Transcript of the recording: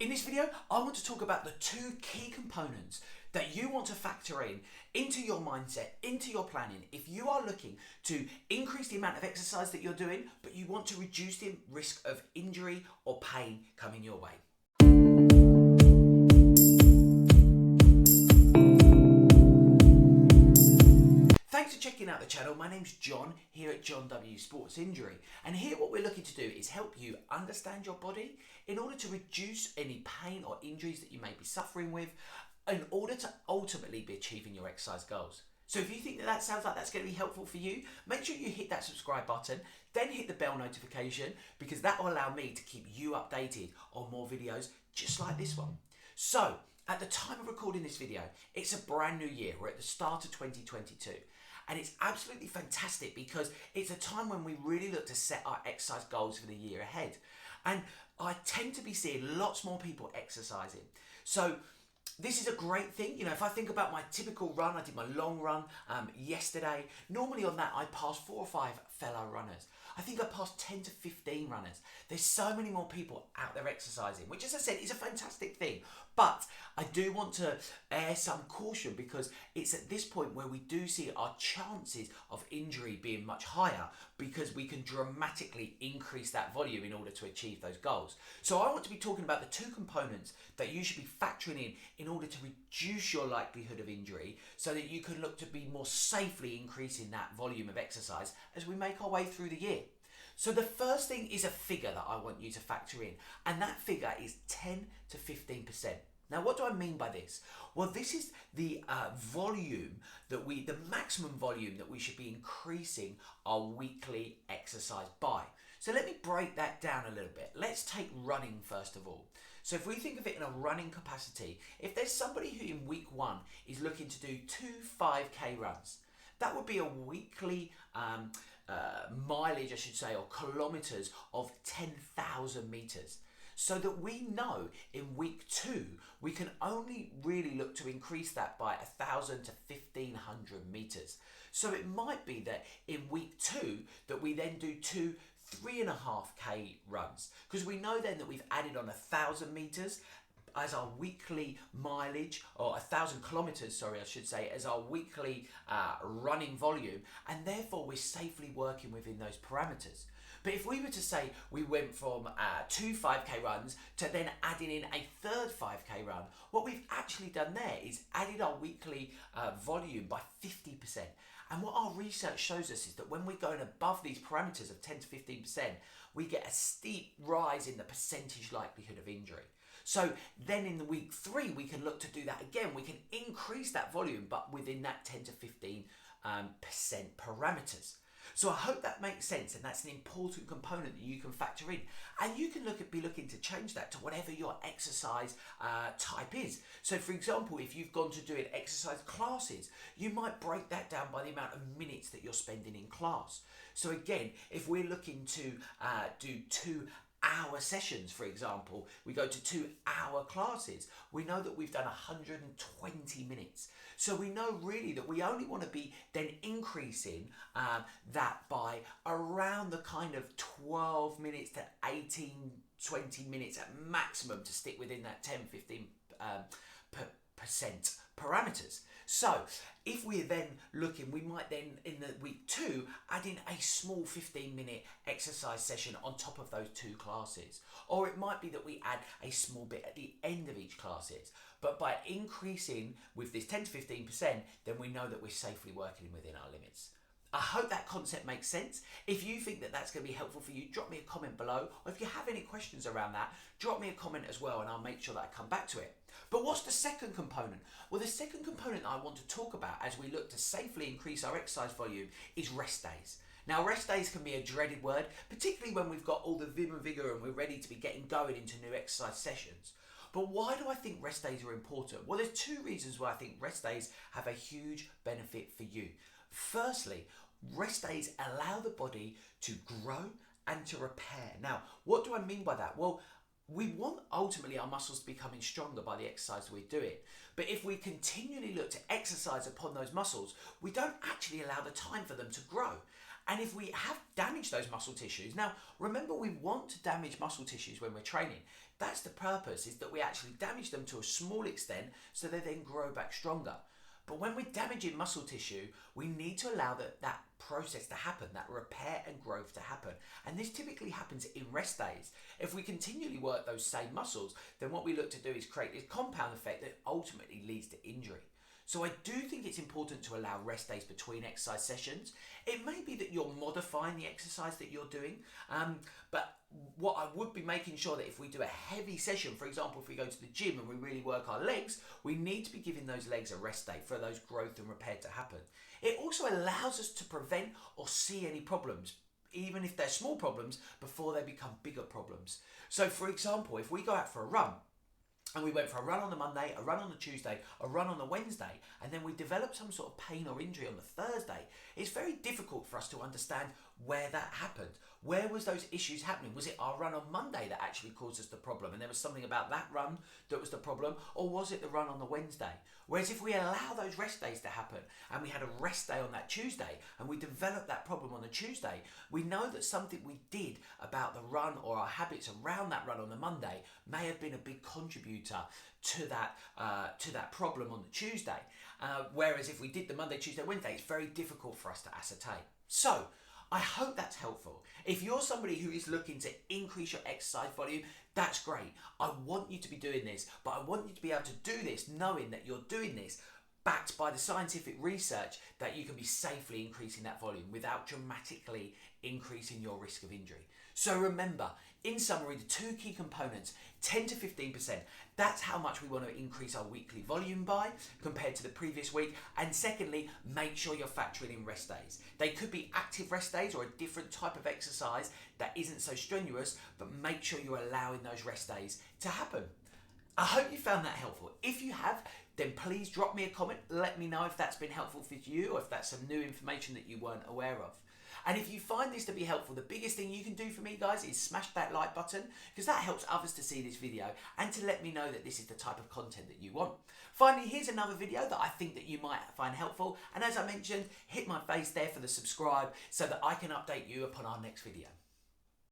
In this video, I want to talk about the two key components that you want to factor in into your mindset, into your planning. If you are looking to increase the amount of exercise that you're doing, but you want to reduce the risk of injury or pain coming your way. Thanks for checking out the channel. My name's John here at John W Sports Injury, and here what we're looking to do is help you understand your body in order to reduce any pain or injuries that you may be suffering with in order to ultimately be achieving your exercise goals. So if you think that sounds like that's going to be helpful for you, make sure you hit that subscribe button, then hit the bell notification, because that will allow me to keep you updated on more videos just like this one. So at the time of recording this video, it's a brand new year. We're at the start of 2022. And it's absolutely fantastic because it's a time when we really look to set our exercise goals for the year ahead. And I tend to be seeing lots more people exercising. So this is a great thing. You know, if I think about my typical run, I did my long run yesterday. Normally on that, I pass 4 or 5 fellow runners. I think I passed 10 to 15 runners. There's so many more people out there exercising, which, as I said, is a fantastic thing. But I do want to air some caution because it's at this point where we do see our chances of injury being much higher because we can dramatically increase that volume in order to achieve those goals. So I want to be talking about the two components that you should be factoring in order to reduce your likelihood of injury so that you can look to be more safely increasing that volume of exercise as we make our way through the year. So the first thing is a figure that I want you to factor in, and that figure is 10 to 15%. Now, what do I mean by this? Well, this is the the maximum volume that we should be increasing our weekly exercise by. So let me break that down a little bit. Let's take running first of all. So if we think of it in a running capacity, if there's somebody who in week 1 is looking to do 2 5K runs, that would be a weekly mileage, I should say, or kilometers of 10,000 meters. So that we know in week 2, we can only really look to increase that by 1,000 to 1,500 meters. So it might be that in week 2 that we then do 2 3.5K runs, because we know then that we've added on 1,000 meters as our weekly mileage, or 1,000 kilometers, sorry, I should say, as our weekly running volume, and therefore we're safely working within those parameters. But if we were to say we went from 2 5K runs to then adding in a third 5K run, what we've actually done there is added our weekly volume by 50%. And what our research shows us is that when we're going above these parameters of 10 to 15%, we get a steep rise in the percentage likelihood of injury. So then in the week 3, we can look to do that again. We can increase that volume, but within that 10 to 15% parameters. So I hope that makes sense, and that's an important component that you can factor in. And you can be looking to change that to whatever your exercise type is. So for example, if you've gone to doing exercise classes, you might break that down by the amount of minutes that you're spending in class. So again, if we're looking to do 2-hour sessions, for example, we go to 2-hour classes, we know that we've done 120 minutes. So we know really that we only want to be then increasing that by around the kind of 12 minutes to 18, 20 minutes at maximum to stick within that 10-15% parameters. So if we're then looking, we might then in the week 2 add in a small 15-minute exercise session on top of those 2 classes. Or it might be that we add a small bit at the end of each classes. But by increasing with this 10 to 15%, then we know that we're safely working within our limits. I hope that concept makes sense. If you think that that's going to be helpful for you, drop me a comment below. Or if you have any questions around that, drop me a comment as well, and I'll make sure that I come back to it. But what's the second component? Well, the second component I want to talk about as we look to safely increase our exercise volume is rest days. Now, rest days can be a dreaded word, particularly when we've got all the vim and vigour and we're ready to be getting going into new exercise sessions. But why do I think rest days are important? Well, there's 2 reasons why I think rest days have a huge benefit for you. Firstly, rest days allow the body to grow and to repair. Now, what do I mean by that? Well, we want ultimately our muscles to be becoming stronger by the exercise we're doing. But if we continually look to exercise upon those muscles, we don't actually allow the time for them to grow. And if we have damaged those muscle tissues, now remember, we want to damage muscle tissues when we're training. That's the purpose, is that we actually damage them to a small extent so they then grow back stronger. But when we're damaging muscle tissue, we need to allow that process to happen, that repair and growth to happen. And this typically happens in rest days. If we continually work those same muscles, then what we look to do is create this compound effect that ultimately leads to injury. So I do think it's important to allow rest days between exercise sessions. It may be that you're modifying the exercise that you're doing, but what I would be making sure that if we do a heavy session, for example, if we go to the gym and we really work our legs, we need to be giving those legs a rest day for those growth and repair to happen. It also allows us to prevent or see any problems, even if they're small problems, before they become bigger problems. So for example, if we go out for a run, and we went for a run on the Monday, a run on the Tuesday, a run on the Wednesday, and then we developed some sort of pain or injury on the Thursday, it's very difficult for us to understand where that happened. Where was those issues happening? Was it our run on Monday that actually caused us the problem and there was something about that run that was the problem, or was it the run on the Wednesday? Whereas if we allow those rest days to happen and we had a rest day on that Tuesday and we developed that problem on the Tuesday, we know that something we did about the run or our habits around that run on the Monday may have been a big contributor to that problem on the Tuesday. Whereas if we did the Monday, Tuesday, Wednesday, it's very difficult for us to ascertain. So I hope that's helpful. If you're somebody who is looking to increase your exercise volume, that's great. I want you to be doing this, but I want you to be able to do this knowing that you're doing this backed by the scientific research that you can be safely increasing that volume without dramatically increasing your risk of injury. So remember, in summary, the two key components, 10 to 15%, that's how much we want to increase our weekly volume by compared to the previous week. And secondly, make sure you're factoring in rest days. They could be active rest days or a different type of exercise that isn't so strenuous, but make sure you're allowing those rest days to happen. I hope you found that helpful. If you have, then please drop me a comment. Let me know if that's been helpful for you or if that's some new information that you weren't aware of. And if you find this to be helpful, the biggest thing you can do for me, guys, is smash that like button, because that helps others to see this video and to let me know that this is the type of content that you want. Finally, here's another video that I think that you might find helpful. And as I mentioned, hit my face there for the subscribe so that I can update you upon our next video.